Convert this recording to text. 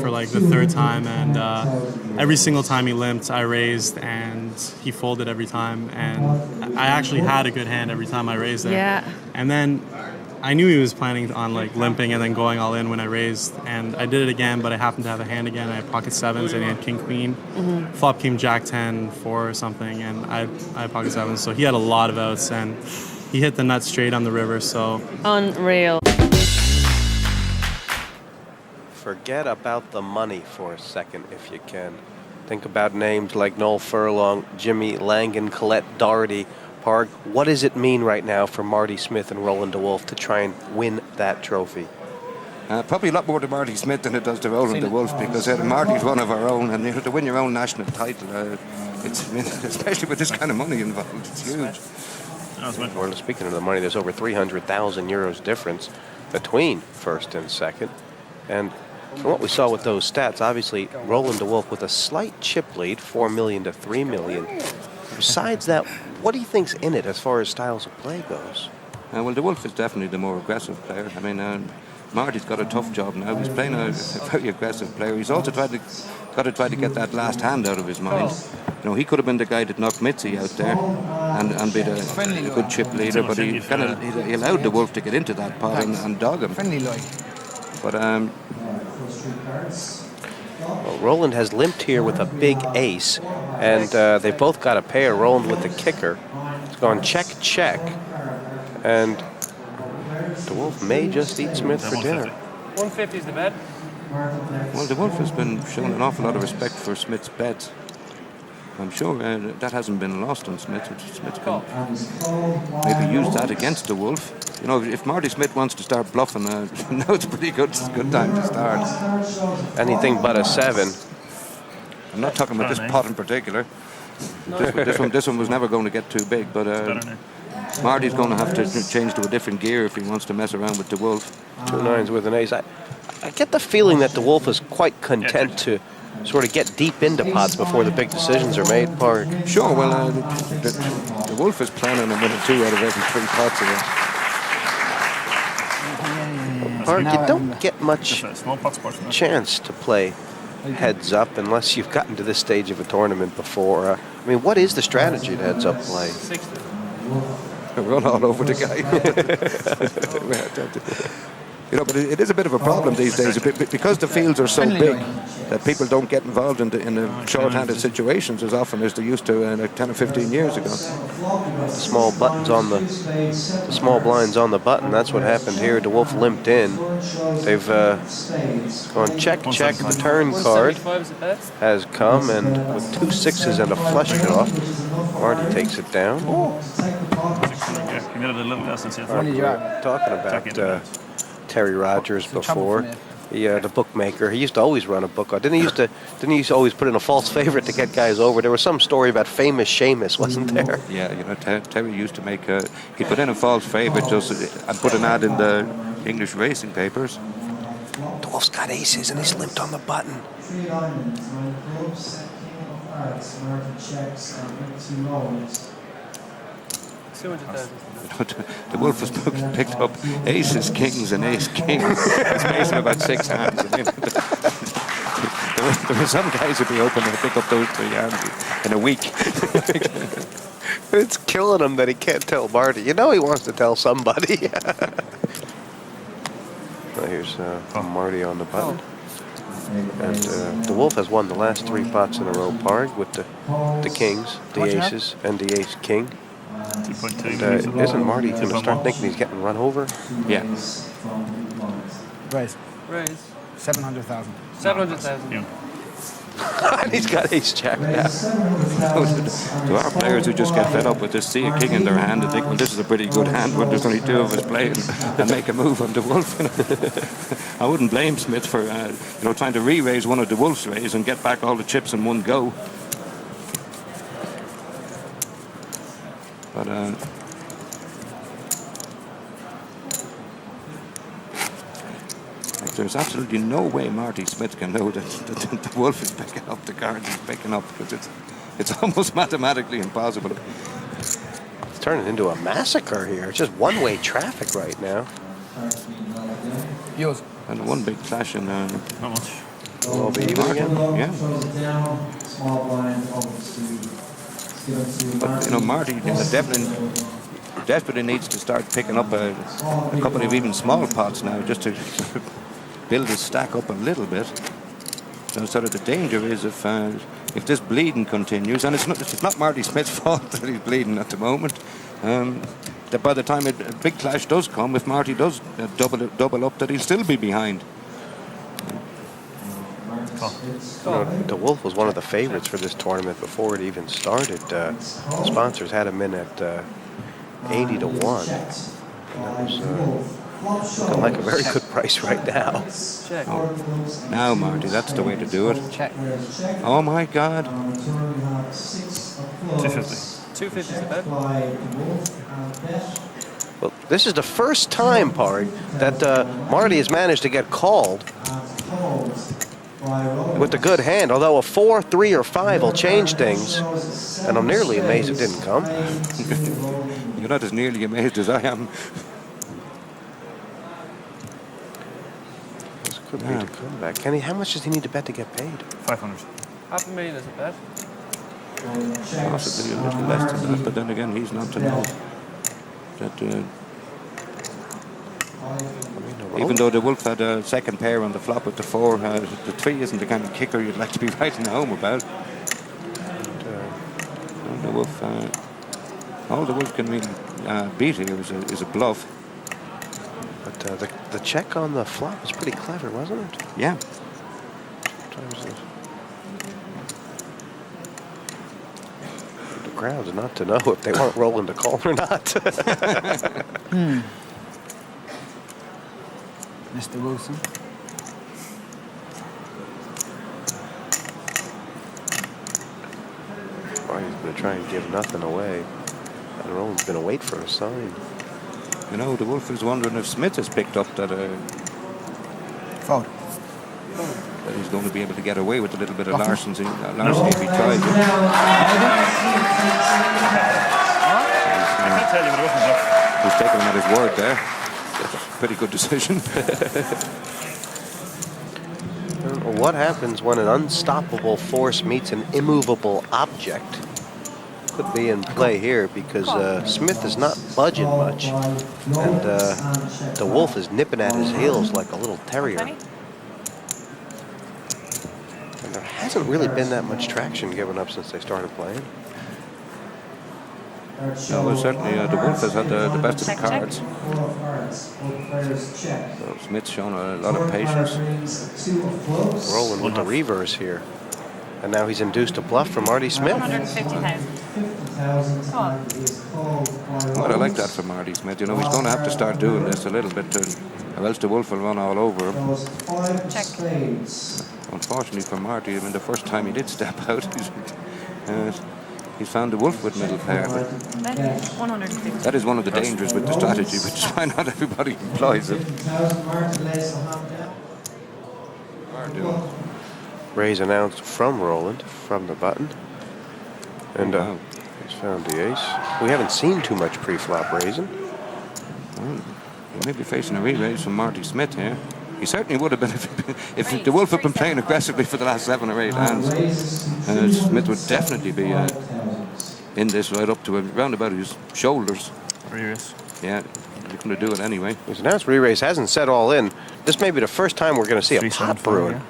for like the third time, and every single time he limped, I raised, and he folded every time, and I actually had a good hand every time I raised there. Yeah. And then I knew he was planning on like limping and then going all in when I raised, and I did it again, but I happened to have a hand again. I had pocket sevens and he had king queen. Flop came jack 10 4 or something, and I had pocket sevens, so he had a lot of outs, and he hit the nut straight on the river. So unreal. Forget about the money for a second if you can. Think about names like Noel Furlong, Jimmy Langan, Colette Doherty. Parg, what does it mean right now for Marty Smith and Roland DeWolf to try and win that trophy? Probably a lot more to Marty Smith than it does to Roland DeWolf, because Marty's one of our own, and to win your own national title, especially with this kind of money involved, it's huge. Well, speaking of the money, there's over 300,000 euros difference between first and second. And from what we saw with those stats, obviously Roland DeWolf with a slight chip lead, 4 million to 3 million. Besides that, what do you think's in it as far as styles of play goes? Well, DeWolf is definitely the more aggressive player. I mean, Marty's got a tough job now. He's playing a very aggressive player. He's also got to try to get that last hand out of his mind. You know, he could have been the guy that knocked Mitzi out there and be a good chip leader, but he allowed DeWolf to get into that pot and dog him. But well, Roland has limped here with a big ace, and they both got a pair. Roland with the kicker. It's gone check, check, and DeWolf may just eat Smith for dinner. 150 is the bet. Well, DeWolf has been showing an awful lot of respect for Smith's bets. I'm sure that hasn't been lost on Smith. Smith can maybe use that against DeWolf. You know, if Marty Smith wants to start bluffing, now it's a pretty good time to start. Anything but a 7. I'm not talking about this pot in particular. This one was never going to get too big, but Marty's going to have to change to a different gear if he wants to mess around with DeWolf. 2 9s with an ace. I get the feeling that DeWolf is quite content to sort of get deep into pots before the big decisions are made, Park. Sure, well, DeWolf is planning on winning 2 out of every 3 pots again. Park, you don't get much chance to play heads up unless you've gotten to this stage of a tournament before. I mean, what is the strategy to heads up play? Run all over the guy. You know, but it is a bit of a problem these days because the fields are so big that people don't get involved in the short-handed situations as often as they used to like 10 or 15 years ago. The small buttons on the small blinds on the button. That's what happened here. DeWolf limped in. They've gone check, check. The turn card has come, and with 2 6s and a flush draw, Marty takes it down. Talking about Terry Rogers before, the bookmaker. He used to always run a book. Didn't he used to always put in a false favorite to get guys over? There was some story about famous Seamus, wasn't there? Yeah, you know, Terry used to make he put in a false favorite just and put an ad in the English racing papers. DeWolf's got aces and he's limped on the button. The Wolf has picked up aces, kings, and ace king. It's facing about 6 hands. I mean, there were some guys who'd be open to pick up those 3 hands in a week. It's killing him that he can't tell Marty. You know he wants to tell somebody. Well, here's Marty on the button. And DeWolf has won the last 3 pots in a row, Parg, with the kings, the aces, and the ace king. And, isn't Marty going to start thinking he's getting run over? Yeah. Raise. 700,000. 700,000. Yeah. And he's got ace jack now. To our players who just get fed up with this, see a king in their hand and think, well, this is a pretty good hand when there's only 2 of us playing, and make a move on DeWolf. I wouldn't blame Smith for trying to re-raise one of DeWolf's raise and get back all the chips in one go. But there's absolutely no way Marty Smith can know that the Wolf is picking up the card he's picking up, because it's almost mathematically impossible. It's turning into a massacre here. It's just one-way traffic right now. Yours. And one big clash in Not much. Will be even again? Yeah. But, you know, Marty desperately needs to start picking up a couple of even small pots now, just to build his stack up a little bit. So sort of the danger is if this bleeding continues, and it's not Marty Smith's fault that he's bleeding at the moment, that by the time a big clash does come, if Marty does double up, that he'll still be behind. You know, De Wolf was one of the favorites for this tournament before it even started. Sponsors had him in at 80 to 1. And that was looking like a very good price right now. Check. Oh. Now, Marty, that's the way to do it. Check. Oh my God. 250. 250 is the bet. Well, this is the first time, Pard, that Marty has managed to get called with a good hand, although a 4, 3, or 5 will change things, and I'm nearly amazed it didn't come. You're not as nearly amazed as I am. This could be the comeback. Kenny, how much does he need to bet to get paid? 500. $500,000 is a bet. Possibly a little less than that, but then again, he's not to know. That, even though the Wolf had a second pair on the flop with the 4, the 3 isn't the kind of kicker you'd like to be writing home about. The Wolf, all the Wolf can really beat here is a bluff. But the check on the flop was pretty clever, wasn't it? Yeah. The crowd's not to know if they weren't rolling the call or not. Mr. Wilson. Well, he's going to try and give nothing away. And Roland's going to wait for a sign. You know, the Wolf is wondering if Smith has picked up that Fold. that he's going to be able to get away with a little bit of larceny if he tries it. I can't tell you what it wasn't. He's taking him at his word there. Pretty good decision. What happens when an unstoppable force meets an immovable object? Could be in play here because Smith is not budging much, and the Wolf is nipping at his heels like a little terrier. And there hasn't really been that much traction given up since they started playing. No, well, certainly the Wolf has had the best of the cards. So Smith's shown a lot of patience. Rolling with the reverse here. And now he's induced a bluff from Marty Smith. 150,000. Well, I like that for Marty Smith. You know, he's going to have to start doing this a little bit, or else the Wolf will run all over him. Check. Unfortunately for Marty, I mean, the first time he did step out, he's found the Wolf with middle pair. But 150. that is one of the dangers with the strategy, which is why not everybody employs it. Raise announced from Roland, from the button. And he's found the ace. We haven't seen too much pre-flop raising. Well, he may be facing a re-raise from Marty Smith here. He certainly would have been if the Wolf had been playing aggressively for the last 7 or 8 hands. Smith would definitely be in this right up to around about his shoulders. Re-raise. Yeah, he's going to do it anyway. He's announced re-raise hasn't set all in. This may be the first time we're going to see a pot brewing.